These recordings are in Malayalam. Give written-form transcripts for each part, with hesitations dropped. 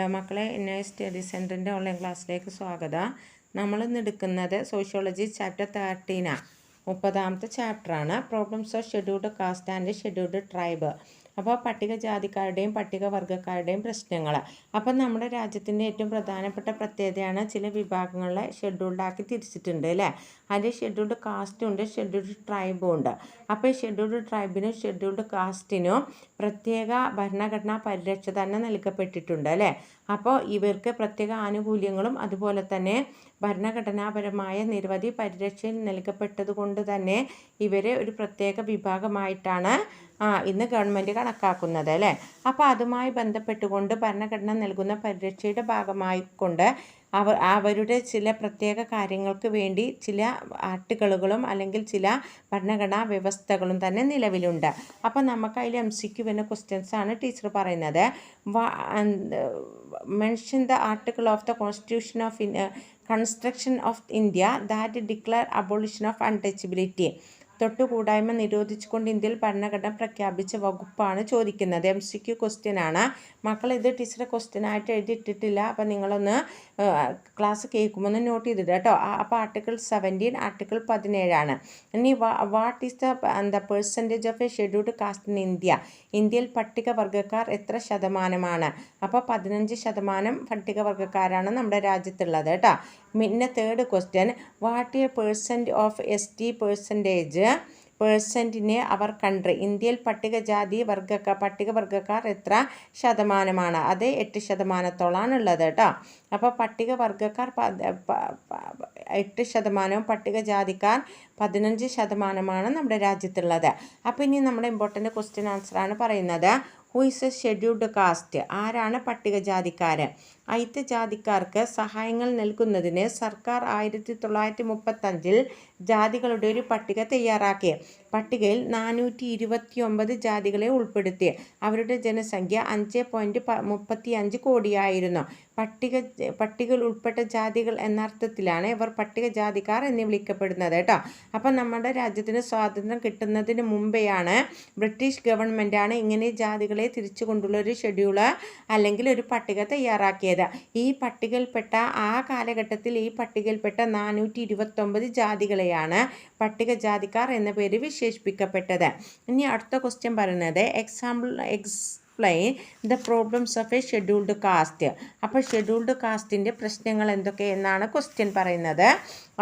ഹലോ മക്കളെ, ഇന്നേഴ്സ് സ്റ്റഡി സെൻറ്ററിൻ്റെ ഓൺലൈൻ ക്ലാസ്സിലേക്ക് സ്വാഗതം. നമ്മളിന്ന് എടുക്കുന്നത് സോഷ്യോളജി ചാപ്റ്റർ 13 30ാമത്തെ ചാപ്റ്ററാണ്. Problems of scheduled caste and scheduled tribe. അപ്പോൾ പട്ടികജാതിക്കാരുടെയും പട്ടികവർഗ്ഗക്കാരുടെയും പ്രശ്നങ്ങൾ. അപ്പം നമ്മുടെ രാജ്യത്തിൻ്റെ ഏറ്റവും പ്രധാനപ്പെട്ട പ്രത്യേകതയാണ് ചില വിഭാഗങ്ങളെ ഷെഡ്യൂൾഡാക്കി തിരിച്ചിട്ടുണ്ട് അല്ലേ. അതിൽ ഷെഡ്യൂൾഡ് കാസ്റ്റും ഉണ്ട്, ഷെഡ്യൂൾഡ് ട്രൈബും ഉണ്ട്. അപ്പോൾ ഈ ഷെഡ്യൂൾഡ് ട്രൈബിനും ഷെഡ്യൂൾഡ് കാസ്റ്റിനും പ്രത്യേക ഭരണഘടനാ പരിരക്ഷ തന്നെ നൽകപ്പെട്ടിട്ടുണ്ട് അല്ലേ. അപ്പോൾ ഇവർക്ക് പ്രത്യേക ആനുകൂല്യങ്ങളും അതുപോലെ തന്നെ ഭരണഘടനാപരമായ നിരവധി പരിരക്ഷയിൽ നൽകപ്പെട്ടത് കൊണ്ട് തന്നെ ഇവരെ ഒരു പ്രത്യേക വിഭാഗമായിട്ടാണ് ഇന്ന് ഗവൺമെൻറ് കണക്കാക്കുന്നത് അല്ലേ. അപ്പോൾ അതുമായി ബന്ധപ്പെട്ടുകൊണ്ട് ഭരണഘടന നൽകുന്ന പരിരക്ഷയുടെ ഭാഗമായിക്കൊണ്ട് അവരുടെ ചില പ്രത്യേക കാര്യങ്ങൾക്ക് വേണ്ടി ചില ആർട്ടിക്കിളുകളും അല്ലെങ്കിൽ ചില ഭരണഘടനാ വ്യവസ്ഥകളും തന്നെ നിലവിലുണ്ട്. അപ്പോൾ നമുക്ക് അതിൽ MCQ വരുന്ന ക്വസ്റ്റ്യൻസ് ആണ് ടീച്ചർ പറയുന്നത്. Mention the article of the constitution of construction of India that declare abolition of untouchability. തൊട്ടുകൂടായ്മ നിരോധിച്ചുകൊണ്ട് ഇന്ത്യയിൽ ഭരണഘടന പ്രഖ്യാപിച്ച വകുപ്പാണ് ചോദിക്കുന്നത്. MCQ ക്വസ്റ്റ്യൻ ആണ് മക്കൾ. ഇത് ടീച്ചറെ ക്വസ്റ്റ്യൻ ആയിട്ട് എഴുതിയിട്ടിട്ടില്ല, അപ്പം നിങ്ങളൊന്ന് ക്ലാസ് കേൾക്കുമ്പോൾ ഒന്ന് നോട്ട് ചെയ്തിട്ട് കേട്ടോ. അപ്പോൾ ആർട്ടിക്കിൾ 17 ആർട്ടിക്കിൾ 17 ആണ്. ഇനി what is the percentage of A scheduled caste in India. ഇന്ത്യയിൽ പട്ടികവർഗ്ഗക്കാർ എത്ര ശതമാനമാണ്? അപ്പോൾ 15% പട്ടികവർഗ്ഗക്കാരാണ് നമ്മുടെ രാജ്യത്തുള്ളത് കേട്ടോ. പിന്നെ third question, what a percent of ST പേഴ്സൻറ്റിനെ അവർ കൺട്രി. ഇന്ത്യയിൽ പട്ടികവർഗ്ഗക്കാർ എത്ര ശതമാനമാണ്? അത് 8% ഉള്ളത് കേട്ടോ. അപ്പോൾ പട്ടികവർഗ്ഗക്കാർ 8%, പട്ടികജാതിക്കാർ 15% നമ്മുടെ രാജ്യത്തുള്ളത്. അപ്പോൾ ഇനി നമ്മുടെ ഇമ്പോർട്ടൻ്റ് ക്വസ്റ്റ്യൻ ആൻസറാണ് പറയുന്നത്. Who is A scheduled caste? ആരാണ് പട്ടികജാതിക്കാർ? അയിത്തജാതിക്കാർക്ക് സഹായങ്ങൾ നൽകുന്നതിന് സർക്കാർ 1935 ജാതികളുടെ ഒരു പട്ടിക തയ്യാറാക്കി. പട്ടികയിൽ 429 ജാതികളെ ഉൾപ്പെടുത്തി. അവരുടെ ജനസംഖ്യ 5.35 കോടിയായിരുന്നു. പട്ടികയിൽ ഉൾപ്പെട്ട ജാതികൾ എന്നർത്ഥത്തിലാണ് ഇവർ പട്ടികജാതിക്കാർ എന്ന് വിളിക്കപ്പെടുന്നത് കേട്ടോ. അപ്പം നമ്മുടെ രാജ്യത്തിന് സ്വാതന്ത്ര്യം കിട്ടുന്നതിന് മുമ്പെയാണ് ബ്രിട്ടീഷ് ഗവൺമെൻറ്റാണ് ഇങ്ങനെ ജാതികളെ തിരിച്ചുകൊണ്ടുള്ള ഒരു ഷെഡ്യൂള് അല്ലെങ്കിൽ ഒരു പട്ടിക തയ്യാറാക്കിയത്. ഈ പട്ടികയിൽപ്പെട്ട ആ കാലഘട്ടത്തിൽ ഈ പട്ടികയിൽപ്പെട്ട 429 ജാതികളെയാണ് പട്ടികജാതിക്കാർ എന്ന പേര് വിശേഷിപ്പിക്കപ്പെട്ടത്. ഇനി അടുത്ത ക്വസ്റ്റ്യൻ പറയുന്നത് explain the problems of A scheduled caste. അപ്പോൾ ഷെഡ്യൂൾഡ് കാസ്റ്റിൻ്റെ പ്രശ്നങ്ങൾ എന്തൊക്കെയെന്നാണ് ക്വസ്റ്റ്യൻ പറയുന്നത്.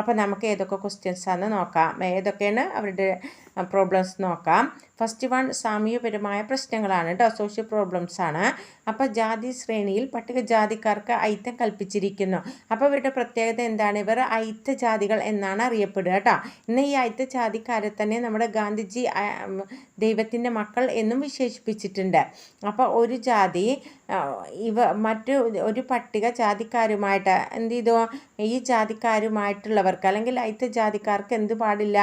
അപ്പോൾ നമുക്ക് ഏതൊക്കെ ക്വസ്റ്റ്യൻസാണെന്ന് നോക്കാം, ഏതൊക്കെയാണ് അവരുടെ പ്രോബ്ലംസ് നോക്കാം. ഫസ്റ്റ് വൺ സാമൂഹ്യപരമായ പ്രശ്നങ്ങളാണ് കേട്ടോ, സോഷ്യൽ പ്രോബ്ലംസ് ആണ്. അപ്പോൾ ജാതി ശ്രേണിയിൽ പട്ടികജാതിക്കാർക്ക് ഐത്തം കൽപ്പിച്ചിരിക്കുന്നു. അപ്പോൾ ഇവരുടെ പ്രത്യേകത എന്താണ്? ഇവർ ഐത്തജാതികൾ എന്നാണ് അറിയപ്പെടുക കേട്ടോ. ഇന്ന് ഈ ഐത്തജാതിക്കാരെ തന്നെ നമ്മുടെ ഗാന്ധിജി ദൈവത്തിൻ്റെ മക്കൾ എന്നും വിശേഷിപ്പിച്ചിട്ടുണ്ട്. അപ്പോൾ ഒരു ജാതി മറ്റു ഒരു പട്ടിക ജാതിക്കാരുമായിട്ട് എന്ത് ചെയ്തു? ഈ ജാതിക്കാരുമായിട്ടുള്ളവർക്ക് അല്ലെങ്കിൽ ഐത്തജാതിക്കാർക്ക് എന്ത് പാടില്ല?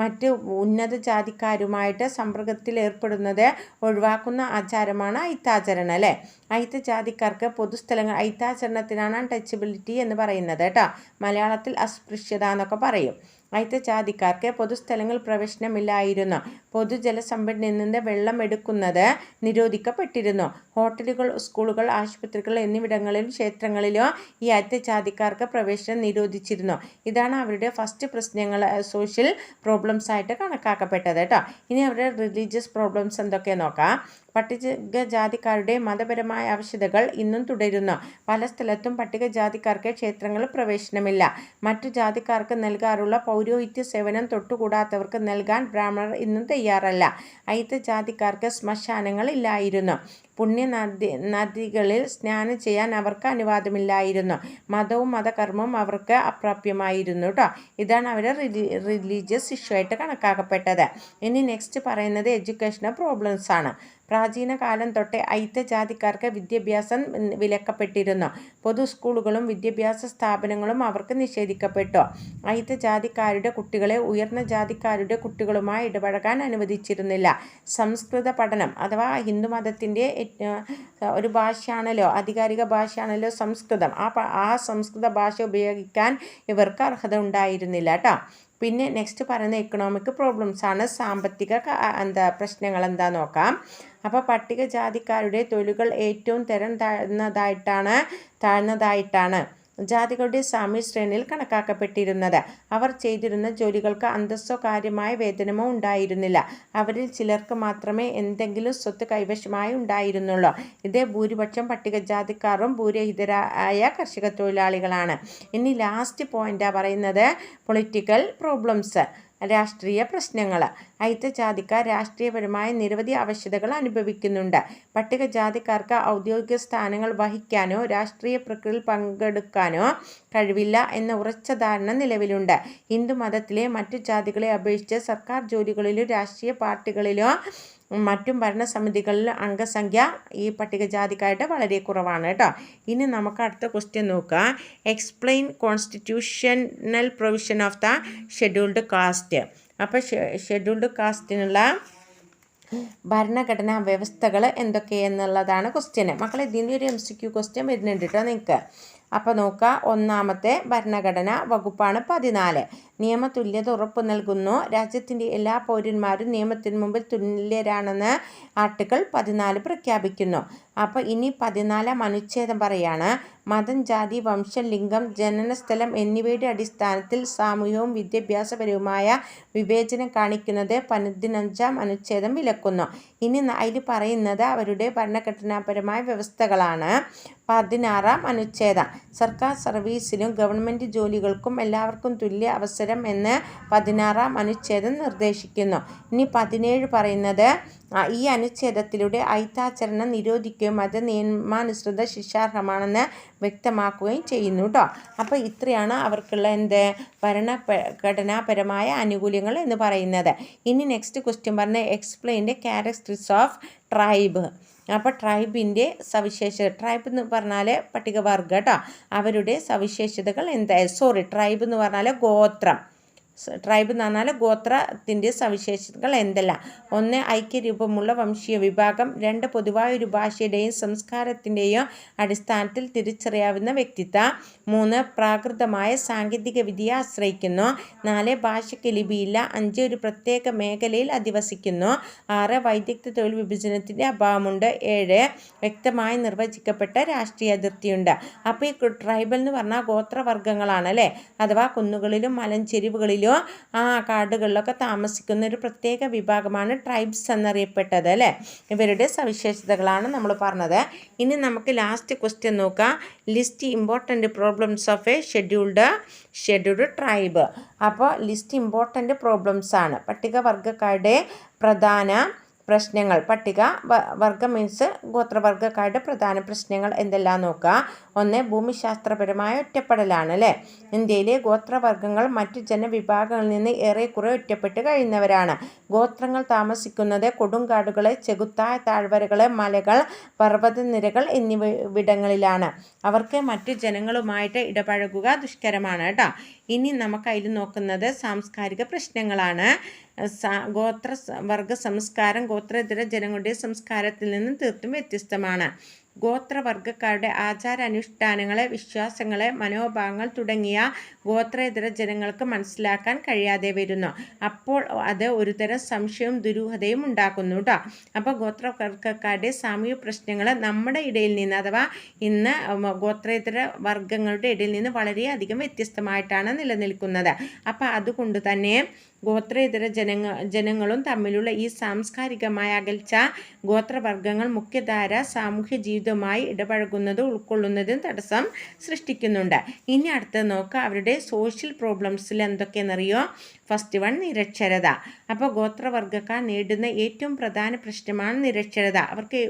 മറ്റ് ഉന്നത ജാതിക്കാരുമായിട്ട് സമ്പർക്കത്തിൽ ഏർപ്പെടുന്നത് ഒഴിവാക്കുന്ന ആചാരമാണ് ഐത്താചരണം അല്ലേ. ഐത്തജാതിക്കാർക്ക് പൊതുസ്ഥലങ്ങൾ, ഐത്താചരണത്തിനാണ് അൺടച്ചബിലിറ്റി എന്ന് പറയുന്നത് കേട്ടോ. മലയാളത്തിൽ അസ്പൃശ്യത എന്നൊക്കെ പറയും. ഐത്തജാതിക്കാർക്ക് പൊതുസ്ഥലങ്ങളിൽ പ്രവേശനമില്ലായിരുന്നു. പൊതുജലസംഭരണിയിൽ നിന്ന് വെള്ളം എടുക്കുന്നത് നിരോധിക്കപ്പെട്ടിരുന്നു. ഹോട്ടലുകൾ, സ്കൂളുകൾ, ആശുപത്രികൾ എന്നിവിടങ്ങളിലും ക്ഷേത്രങ്ങളിലോ ഈ ഐത്തജാതിക്കാർക്ക് പ്രവേശനം നിരോധിച്ചിരുന്നു. ഇതാണ് അവരുടെ ഫസ്റ്റ് പ്രശ്നങ്ങൾ, സോഷ്യൽ പ്രോബ്ലംസ് ആയിട്ട് കണക്കാക്കപ്പെട്ടത് കേട്ടോ. ഇനി അവരുടെ റിലീജിയസ് പ്രോബ്ലംസ് എന്തൊക്കെയാണെന്ന് നോക്കാം. പട്ടികജാതിക്കാരുടെ മതപരമായ ആവശ്യതകൾ ഇന്നും തുടരുന്നു. പല സ്ഥലത്തും പട്ടികജാതിക്കാർക്ക് ക്ഷേത്രങ്ങളിൽ പ്രവേശനമില്ല. മറ്റു ജാതിക്കാർക്ക് നൽകാറുള്ള പൗരോഹിത്യ സേവനം തൊട്ടുകൂടാത്തവർക്ക് നൽകാൻ ബ്രാഹ്മണർ ഇന്നും തയ്യാറല്ല. ഐത്തജാതിക്കാർക്ക് ശ്മശാനങ്ങൾ ഇല്ലായിരുന്നു. നദികളിൽ സ്നാനം ചെയ്യാൻ അവർക്ക് അനുവാദമില്ലായിരുന്നു. മതവും മതകർമ്മവും അവർക്ക് അപ്രാപ്യമായിരുന്നു കേട്ടോ. ഇതാണ് അവരുടെ റിലീജിയസ് ഇഷ്യൂ ആയിട്ട് കണക്കാക്കപ്പെട്ടത്. ഇനി നെക്സ്റ്റ് പറയുന്നത് എഡ്യൂക്കേഷണൽ പ്രോബ്ലംസ് ആണ്. പ്രാചീന കാലം തൊട്ടേ ഐത്തജാതിക്കാർക്ക് വിദ്യാഭ്യാസം വിലക്കപ്പെട്ടിരുന്നു. പൊതു സ്കൂളുകളും വിദ്യാഭ്യാസ സ്ഥാപനങ്ങളും അവർക്ക് നിഷേധിക്കപ്പെട്ടു. ഐത്തജാതിക്കാരുടെ കുട്ടികളെ ഉയർന്ന ജാതിക്കാരുടെ കുട്ടികളുമായി ഇടപഴകാൻ അനുവദിച്ചിരുന്നില്ല. സംസ്കൃത പഠനം അഥവാ ഹിന്ദുമതത്തിൻ്റെ ഒരു ഭാഷയാണല്ലോ, ആധികാരിക ഭാഷയാണല്ലോ സംസ്കൃതം. ആ സംസ്കൃത ഭാഷ ഉപയോഗിക്കാൻ ഇവർക്ക് അർഹത ഉണ്ടായിരുന്നില്ല കേട്ടോ. പിന്നെ നെക്സ്റ്റ് പറയുന്ന എക്കണോമിക് പ്രോബ്ലംസ് ആണ്. സാമ്പത്തിക പ്രശ്നങ്ങൾ എന്താ നോക്കാം. അപ്പോൾ പട്ടികജാതിക്കാരുടെ തൊഴിലുകൾ ഏറ്റവും താഴ്ന്നതായിട്ടാണ് ജാതികളുടെ സാമ്യ ശ്രേണിയിൽ കണക്കാക്കപ്പെട്ടിരുന്നത്. അവർ ചെയ്തിരുന്ന ജോലികൾക്ക് അന്തസ്സോ കാര്യമായ വേതനമോ ഉണ്ടായിരുന്നില്ല. അവരിൽ ചിലർക്ക് മാത്രമേ എന്തെങ്കിലും സ്വത്ത് കൈവശമായി ഉണ്ടായിരുന്നുള്ളൂ. ഇതേ ഭൂരിപക്ഷം പട്ടികജാതിക്കാരും ഭൂരഹിതരായ കർഷക തൊഴിലാളികളാണ്. ഇനി ലാസ്റ്റ് പോയിന്റാണ് പറയുന്നത് പൊളിറ്റിക്കൽ പ്രോബ്ലംസ്, രാഷ്ട്രീയ പ്രശ്നങ്ങൾ. അയിത്തജാതിക്കാർ രാഷ്ട്രീയപരമായ നിരവധി ആവശ്യതകൾ അനുഭവിക്കുന്നുണ്ട്. പട്ടികജാതിക്കാർക്ക് ഔദ്യോഗിക സ്ഥാനങ്ങൾ വഹിക്കാനോ രാഷ്ട്രീയ പ്രക്രിയയിൽ പങ്കെടുക്കാനോ കഴിവില്ല എന്ന ഉറച്ച ധാരണ നിലവിലുണ്ട്. ഹിന്ദു മതത്തിലെ മറ്റു ജാതികളെ അപേക്ഷിച്ച് സർക്കാർ ജോലികളിലോ രാഷ്ട്രീയ പാർട്ടികളിലോ മറ്റും ഭരണസമിതികളിലും അംഗസംഖ്യ ഈ പട്ടികജാതിക്കാരുടെ വളരെ കുറവാണ് കേട്ടോ. ഇനി നമുക്ക് അടുത്ത ക്വസ്റ്റ്യൻ നോക്കാം. Explain constitutional provision of the scheduled caste. അപ്പോൾ ഷെഡ്യൂൾഡ് കാസ്റ്റിനുള്ള ഭരണഘടനാ വ്യവസ്ഥകൾ എന്തൊക്കെയെന്നുള്ളതാണ് ക്വസ്റ്റ്യൻ. മക്കളെ ഇതിൻ്റെ ഒരു MCQ ക്വസ്റ്റ്യൻ വരുന്നുണ്ട് കേട്ടോ നിങ്ങൾക്ക്. അപ്പോൾ നോക്കുക, ഒന്നാമത്തെ ഭരണഘടന വകുപ്പാണ് 14. നിയമതുല്യത ഉറപ്പു നൽകുന്നു. രാജ്യത്തിൻ്റെ എല്ലാ പൗരന്മാരും നിയമത്തിന് മുമ്പിൽ തുല്യരാണെന്ന് ആർട്ടിക്കിൾ 14 പ്രഖ്യാപിക്കുന്നു. അപ്പോൾ ഇനി 14 അനുച്ഛേദം പറയാണ്. മതം, ജാതി, വംശം, ലിംഗം, ജനനസ്ഥലം എന്നിവയുടെ അടിസ്ഥാനത്തിൽ സാമൂഹികവും വിദ്യാഭ്യാസപരവുമായ വിവേചനം കാണിക്കുന്നത് 15 അനുച്ഛേദം വിലക്കുന്നു. ഇനി അതിൽ പറയുന്നത് അവരുടെ ഭരണഘടനാപരമായ വ്യവസ്ഥകളാണ്. 16 അനുച്ഛേദം സർക്കാർ സർവീസിലും ഗവൺമെൻറ് ജോലികൾക്കും എല്ലാവർക്കും തുല്യ അവസരം എന്ന് 16 അനുച്ഛേദം നിർദ്ദേശിക്കുന്നു. ഇനി 17 പറയുന്നത് ഈ അനുച്ഛേദത്തിലൂടെ അയിത്താചരണം നിരോധിക്കുകയും അത് നിയമാനുസൃത ശിക്ഷാർഹമാണെന്ന് വ്യക്തമാക്കുകയും ചെയ്യുന്നു കേട്ടോ. അപ്പോൾ ഇത്രയാണ് അവർക്കുള്ള ഭരണഘടനാപരമായ ആനുകൂല്യങ്ങൾ എന്ന് പറയുന്നത്. ഇനി നെക്സ്റ്റ് ക്വസ്റ്റ്യൻ പറഞ്ഞ explain the characteristics of tribe. അപ്പോൾ ട്രൈബിൻ്റെ സവിശേഷത, ട്രൈബ് എന്ന് പറഞ്ഞാൽ പട്ടികവർഗം കേട്ടോ, അവരുടെ സവിശേഷതകൾ ട്രൈബ് എന്ന് പറഞ്ഞാൽ ഗോത്രം. ട്രൈബ് എന്ന് പറഞ്ഞാൽ ഗോത്രത്തിൻ്റെ സവിശേഷതകൾ എന്തെല്ലാം? 1 ഐക്യരൂപമുള്ള വംശീയ വിഭാഗം. 2 പൊതുവായ ഒരു ഭാഷയുടെയും സംസ്കാരത്തിൻ്റെയും അടിസ്ഥാനത്തിൽ തിരിച്ചറിയാവുന്ന വ്യക്തിത്വം. 3 പ്രാകൃതമായ സാങ്കേതിക വിദ്യയെ ആശ്രയിക്കുന്നു. 4 ഭാഷയ്ക്ക് ലിപിയില്ല. 5 ഒരു പ്രത്യേക മേഖലയിൽ അധിവസിക്കുന്നു. 6 വൈദഗ്ധ്യ തൊഴിൽ വിഭജനത്തിൻ്റെ അഭാവമുണ്ട്. 7 വ്യക്തമായി നിർവചിക്കപ്പെട്ട രാഷ്ട്രീയ അതിർത്തിയുണ്ട്. അപ്പോൾ ഈ ട്രൈബൽ എന്ന് പറഞ്ഞാൽ ഗോത്രവർഗ്ഗങ്ങളാണ് അല്ലേ, അഥവാ കുന്നുകളിലും മലഞ്ചെരിവുകളിലും കാടുകളിലൊക്കെ താമസിക്കുന്ന ഒരു പ്രത്യേക വിഭാഗമാണ് ട്രൈബ്സ് എന്നറിയപ്പെട്ടത് അല്ലേ. ഇവരുടെ സവിശേഷതകളാണ് നമ്മൾ പറഞ്ഞത്. ഇനി നമുക്ക് ലാസ്റ്റ് ക്വസ്റ്റ്യൻ നോക്കാം. List important problems of A scheduled tribe. അപ്പോൾ ലിസ്റ്റ് ഇമ്പോർട്ടൻ്റ് പ്രോബ്ലംസ് ആണ്. പട്ടികവർഗ്ഗക്കാരുടെ പ്രധാന പ്രശ്നങ്ങൾ. വർഗം മീൻസ് ഗോത്രവർഗ്ഗക്കാരുടെ പ്രധാന പ്രശ്നങ്ങൾ എന്തെല്ലാം നോക്കുക. 1 ഭൂമിശാസ്ത്രപരമായ ഒറ്റപ്പെടലാണ് അല്ലേ. ഇന്ത്യയിലെ ഗോത്രവർഗ്ഗങ്ങൾ മറ്റു ജനവിഭാഗങ്ങളിൽ നിന്ന് ഏറെക്കുറെ ഒറ്റപ്പെട്ട് കഴിയുന്നവരാണ്. ഗോത്രങ്ങൾ താമസിക്കുന്നത് കൊടുങ്കാടുകളെ, ചെകുത്തായ താഴ്വരകളെ, മലകൾ, പർവ്വതനിരകൾ എന്നിവിടങ്ങളിലാണ്. അവർക്ക് മറ്റു ജനങ്ങളുമായിട്ട് ഇടപഴകുക ദുഷ്കരമാണ് കേട്ടോ. ഇനി നമുക്കതിൽ നോക്കുന്നത് സാംസ്കാരിക പ്രശ്നങ്ങളാണ്. ഗോത്രവർഗ സംസ്കാരം ഗോത്രേതര ജനങ്ങളുടെ സംസ്കാരത്തിൽ നിന്നും തീർത്തും വ്യത്യസ്തമാണ്. ഗോത്രവർഗ്ഗക്കാരുടെ ആചാരാനുഷ്ഠാനങ്ങളെ, വിശ്വാസങ്ങളെ, മനോഭാവങ്ങൾ തുടങ്ങിയ ഗോത്രേതര ജനങ്ങൾക്ക് മനസ്സിലാക്കാൻ കഴിയാതെ വരുന്നു. അപ്പോൾ അത് ഒരുതരം സംശയവും ദുരൂഹതയും ഉണ്ടാക്കുന്നു കേട്ടോ. അപ്പോൾ ഗോത്രവർഗ്ഗക്കാരുടെ സാമൂഹിക പ്രശ്നങ്ങൾ നമ്മുടെ ഇടയിൽ നിന്ന്, അഥവാ ഇന്ന് ഗോത്രേതര വർഗ്ഗങ്ങളുടെ ഇടയിൽ നിന്ന് വളരെയധികം വ്യത്യസ്തമായിട്ടാണ് നിലനിൽക്കുന്നത്. അപ്പോൾ അതുകൊണ്ട് തന്നെ ഗോത്രേതര ജനങ്ങളും തമ്മിലുള്ള ഈ സാംസ്കാരികമായ അകൽച്ച ഗോത്രവർഗ്ഗങ്ങൾ മുഖ്യധാര സാമൂഹ്യ ജീവിതവുമായി ഇടപഴകുന്നതും ഉൾക്കൊള്ളുന്നതും തടസ്സം സൃഷ്ടിക്കുന്നുണ്ട്. ഇനി അടുത്ത് നോക്കുക, അവരുടെ സോഷ്യൽ പ്രോബ്ലംസിൽ എന്തൊക്കെയെന്നറിയോ? ഫസ്റ്റ് 1 നിരക്ഷരത. അപ്പോൾ ഗോത്രവർഗ്ഗക്കാർ നേരിടുന്ന ഏറ്റവും പ്രധാന പ്രശ്നമാണ് നിരക്ഷരത. അവർക്ക്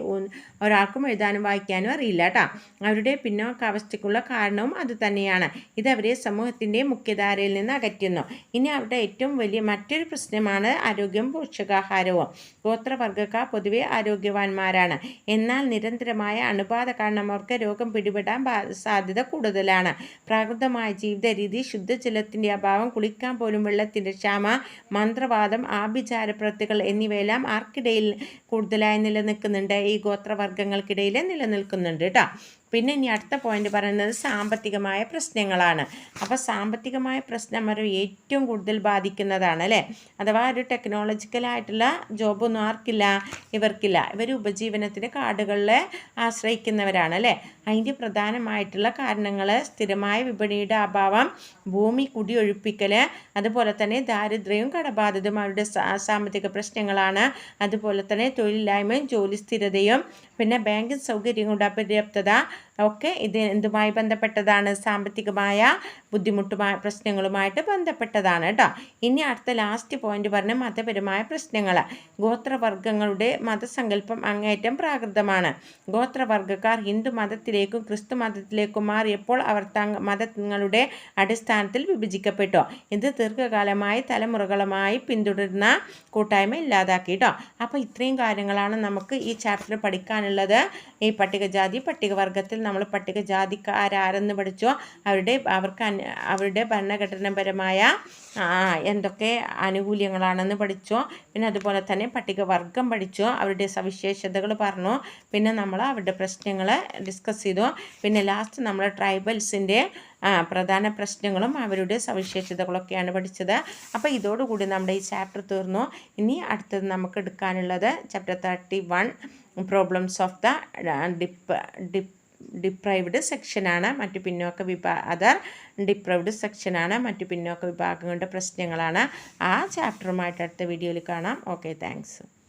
ഒരാൾക്കും എഴുതാനും വായിക്കാനും അറിയില്ല കേട്ടോ. അവരുടെ പിന്നോക്കാവസ്ഥയ്ക്കുള്ള കാരണവും അതുതന്നെയാണ്. ഇതവരെ സമൂഹത്തിൻ്റെ മുഖ്യധാരയിൽ നിന്ന് അകറ്റുന്നു. ഇനി അവരുടെ ഏറ്റവും വലിയ മറ്റൊരു പ്രശ്നമാണ് ആരോഗ്യവും പോഷകാഹാരവും. ഗോത്രവർഗ്ഗക്കാർ പൊതുവെ ആരോഗ്യവാന്മാരാണ്. എന്നാൽ നിരന്തരമായ അണുബാധ കാരണം അവർക്ക് രോഗം പിടിപെടാൻ സാധ്യത കൂടുതലാണ്. പ്രാകൃതമായ ജീവിത രീതി, ശുദ്ധജലത്തിൻ്റെ അഭാവം, കുളിക്കാൻ പോലും വെള്ളത്തിൻ്റെ ക്ഷാമം, മന്ത്രവാദം, ആഭിചാര പ്രവൃത്തികൾ എന്നിവയെല്ലാം ആർക്കിടയിൽ കൂടുതലായി നിലനിൽക്കുന്നുണ്ട്? ഈ ഗോത്രവർഗ്ഗങ്ങൾക്കിടയിൽ നിലനിൽക്കുന്നുണ്ട് കേട്ടോ. പിന്നെ ഇനി അടുത്ത പോയിന്റ് പറയുന്നത് സാമ്പത്തികമായ പ്രശ്നങ്ങളാണ്. അപ്പോൾ സാമ്പത്തികമായ പ്രശ്നം അവർ ഏറ്റവും കൂടുതൽ ബാധിക്കുന്നതാണ് അല്ലേ. അഥവാ ഒരു ടെക്നോളജിക്കലായിട്ടുള്ള ജോബൊന്നും ആർക്കില്ല, ഇവർക്കില്ല. ഇവർ ഉപജീവനത്തിന് കാടുകളെ ആശ്രയിക്കുന്നവരാണ് അല്ലേ. അതിൻ്റെ പ്രധാനമായിട്ടുള്ള കാരണങ്ങൾ സ്ഥിരമായ വിപണിയുടെ അഭാവം, ഭൂമി കുടിയൊഴിപ്പിക്കൽ, അതുപോലെ തന്നെ ദാരിദ്ര്യവും കടബാധ്യതയും അവരുടെ സാമ്പത്തിക പ്രശ്നങ്ങളാണ്. അതുപോലെ തന്നെ തൊഴിലില്ലായ്മയും ജോലി സ്ഥിരതയും പിന്നെ ബാങ്കിങ് സൗകര്യങ്ങളുടെ അപര്യാപ്തത ഒക്കെ ഇത് എന്തുമായി ബന്ധപ്പെട്ടതാണ്, സാമ്പത്തികമായ ബുദ്ധിമുട്ടുമായ പ്രശ്നങ്ങളുമായിട്ട് ബന്ധപ്പെട്ടതാണ് കേട്ടോ. ഇനി അടുത്ത ലാസ്റ്റ് പോയിന്റ് പറഞ്ഞ മതപരമായ പ്രശ്നങ്ങൾ. ഗോത്രവർഗങ്ങളുടെ മതസങ്കല്പം അങ്ങേയറ്റം പ്രാകൃതമാണ്. ഗോത്രവർഗക്കാർ ഹിന്ദു മതത്തിലേക്കും ക്രിസ്തു മതത്തിലേക്കും മാറിയപ്പോൾ അവർ മതങ്ങളുടെ അടിസ്ഥാനത്തിൽ വിഭജിക്കപ്പെട്ടു. ഇത് ദീർഘകാലമായി തലമുറകളുമായി പിന്തുടരുന്ന കൂട്ടായ്മ ഇല്ലാതാക്കി കേട്ടോ. അപ്പോൾ ഇത്രയും കാര്യങ്ങളാണ് നമുക്ക് ഈ ചാപ്റ്ററിൽ പഠിക്കാനുള്ളത്. ഈ പട്ടികജാതി പട്ടികവർഗത്തിൽ നമ്മൾ പട്ടികജാതിക്കാരെന്ന് പഠിച്ചു, അവരുടെ ഭരണഘടനാപരമായ എന്തൊക്കെ ആനുകൂല്യങ്ങളാണെന്ന് പഠിച്ചു. പിന്നെ അതുപോലെ തന്നെ പട്ടികവർഗം പഠിച്ചു, അവരുടെ സവിശേഷതകൾ പറഞ്ഞു. പിന്നെ നമ്മൾ അവരുടെ പ്രശ്നങ്ങൾ ഡിസ്കസ് ചെയ്തു. പിന്നെ ലാസ്റ്റ് നമ്മൾ ട്രൈബൽസിൻ്റെ പ്രധാന പ്രശ്നങ്ങളും അവരുടെ സവിശേഷതകളൊക്കെയാണ് പഠിച്ചത്. അപ്പോൾ ഇതോടുകൂടി നമ്മുടെ ഈ ചാപ്റ്റർ തീർന്നു. ഇനി അടുത്തത് നമുക്ക് എടുക്കാനുള്ളത് chapter 31 problems of the deprived സെക്ഷനാണ്. മറ്റു പിന്നോക്ക അതർ ഡിപ്രൈവ്ഡ് സെക്ഷനാണ്. മറ്റു പിന്നോക്ക വിഭാഗങ്ങളുടെ പ്രശ്നങ്ങളാണ്. ആ ചാപ്റ്ററുമായിട്ട് അടുത്ത വീഡിയോയിൽ കാണാം. Okay, thanks.